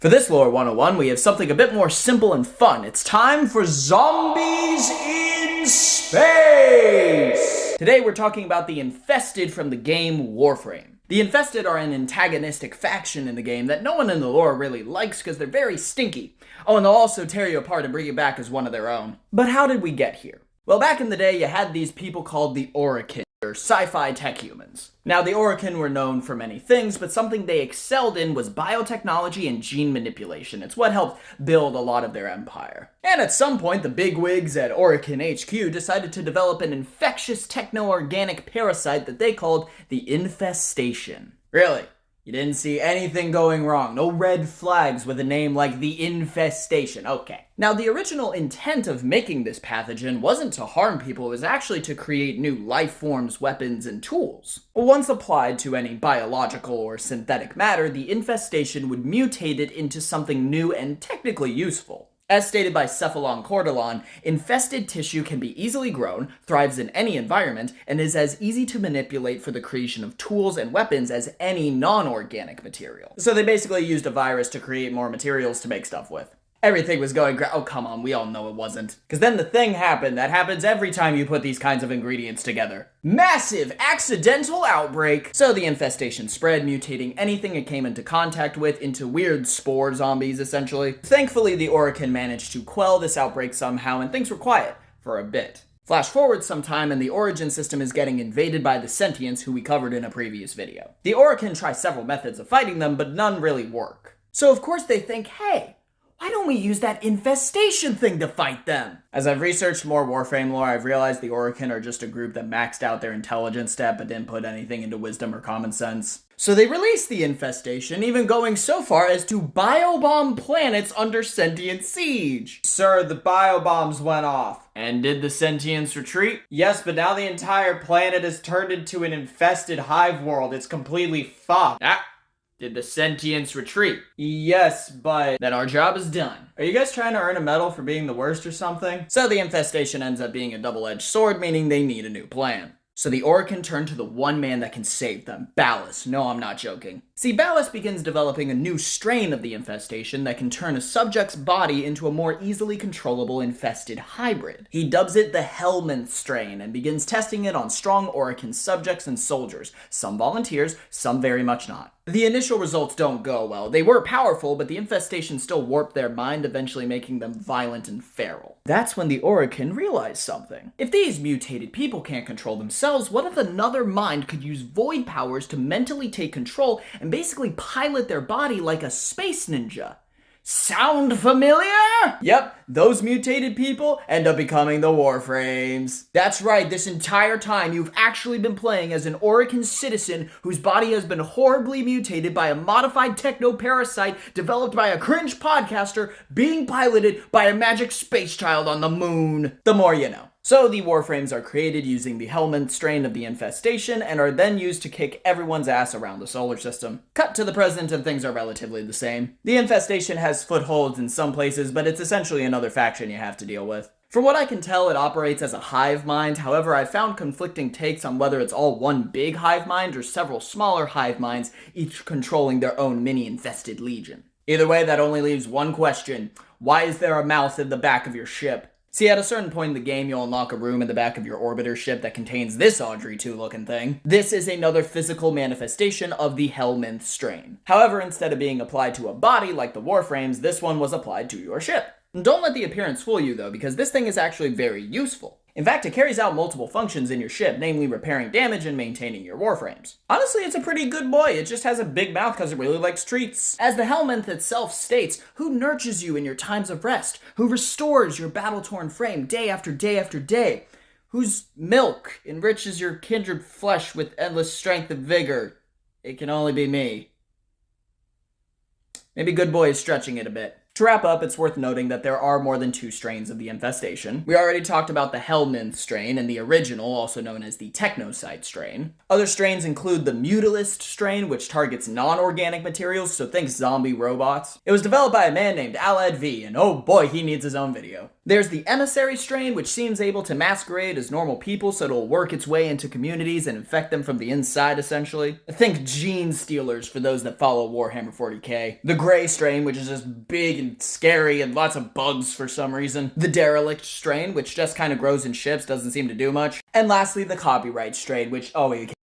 For this Lore 101, we have something a bit more simple and fun. It's time for Zombies in Space! Today we're talking about the Infested from the game Warframe. The Infested are an antagonistic faction in the game that no one in the lore really likes because they're very stinky. Oh, and they'll also tear you apart and bring you back as one of their own. But how did we get here? Well, back in the day, you had these people called the Orokin, or sci-fi tech humans. Now, the Orokin were known for many things, but something they excelled in was biotechnology and gene manipulation. It's what helped build a lot of their empire. And at some point, the bigwigs at Orokin HQ decided to develop an infectious techno-organic parasite that they called the Infestation. Really? You didn't see anything going wrong. No red flags with a name like the Infestation. Okay. Now, the original intent of making this pathogen wasn't to harm people, it was actually to create new life forms, weapons, and tools. Once applied to any biological or synthetic matter, the Infestation would mutate it into something new and technically useful. As stated by Cephalon Cordelon, infested tissue can be easily grown, thrives in any environment, and is as easy to manipulate for the creation of tools and weapons as any non-organic material. So they basically used a virus to create more materials to make stuff with. Everything was going great. Oh, come on, we all know it wasn't. Because then the thing happened that happens every time you put these kinds of ingredients together. Massive accidental outbreak! So the infestation spread, mutating anything it came into contact with into weird spore zombies, essentially. Thankfully, the Orokin managed to quell this outbreak somehow, and things were quiet for a bit. Flash forward some time, and the origin system is getting invaded by the sentients, who we covered in a previous video. The Orokin try several methods of fighting them, but none really work. So of course they think, hey, why don't we use that infestation thing to fight them? As I've researched more Warframe lore, I've realized the Orokin are just a group that maxed out their intelligence stat but didn't put anything into wisdom or common sense. So they released the Infestation, even going so far as to biobomb planets under sentient siege. Sir, the biobombs went off. And did the sentients retreat? Yes, but now the entire planet is turned into an infested hive world. It's completely fucked. Did the sentients retreat? Yes, but then our job is done. Are you guys trying to earn a medal for being the worst or something? So the Infestation ends up being a double-edged sword, meaning they need a new plan. So the Orokin turn to the one man that can save them, Ballast. No, I'm not joking. See, Ballast begins developing a new strain of the Infestation that can turn a subject's body into a more easily controllable infested hybrid. He dubs it the Helminth strain and begins testing it on strong Orokin subjects and soldiers, some volunteers, some very much not. The initial results don't go well. They were powerful, but the Infestation still warped their mind, eventually making them violent and feral. That's when the Orokin realized something. If these mutated people can't control themselves, what if another mind could use void powers to mentally take control and basically pilot their body like a space ninja? Sound familiar? Yep, those mutated people end up becoming the Warframes. That's right, this entire time you've actually been playing as an Orokin citizen whose body has been horribly mutated by a modified techno-parasite developed by a cringe podcaster being piloted by a magic space child on the moon. The more you know. So the Warframes are created using the Helminth strain of the Infestation and are then used to kick everyone's ass around the solar system. Cut to the present and things are relatively the same. The Infestation has footholds in some places, but it's essentially another faction you have to deal with. From what I can tell, it operates as a hive mind. However, I've found conflicting takes on whether it's all one big hive mind or several smaller hive minds, each controlling their own mini-infested legion. Either way, that only leaves one question. Why is there a mouth in the back of your ship? See, at a certain point in the game, you'll unlock a room in the back of your orbiter ship that contains this Audrey 2 looking thing. This is another physical manifestation of the Helminth strain. However, instead of being applied to a body like the Warframes, this one was applied to your ship. And don't let the appearance fool you though, because this thing is actually very useful. In fact, it carries out multiple functions in your ship, namely repairing damage and maintaining your Warframes. Honestly, it's a pretty good boy. It just has a big mouth because it really likes treats. As the Helminth itself states, who nurtures you in your times of rest, who restores your battle-torn frame day after day after day, whose milk enriches your kindred flesh with endless strength and vigor. It can only be me. Maybe good boy is stretching it a bit. To wrap up, it's worth noting that there are more than 2 strains of the infestation. We already talked about the Helminth strain and the original, also known as the Technocyte strain. Other strains include the Mutilist strain, which targets non-organic materials, so think zombie robots. It was developed by a man named Alad V, and oh boy, he needs his own video. There's the Emissary strain, which seems able to masquerade as normal people, so it'll work its way into communities and infect them from the inside, essentially. Think gene stealers for those that follow Warhammer 40k. The Grey strain, which is just big and scary and lots of bugs for some reason. The Derelict strain, which just kind of grows in ships, doesn't seem to do much. And lastly, the Copyright strain, which, oh,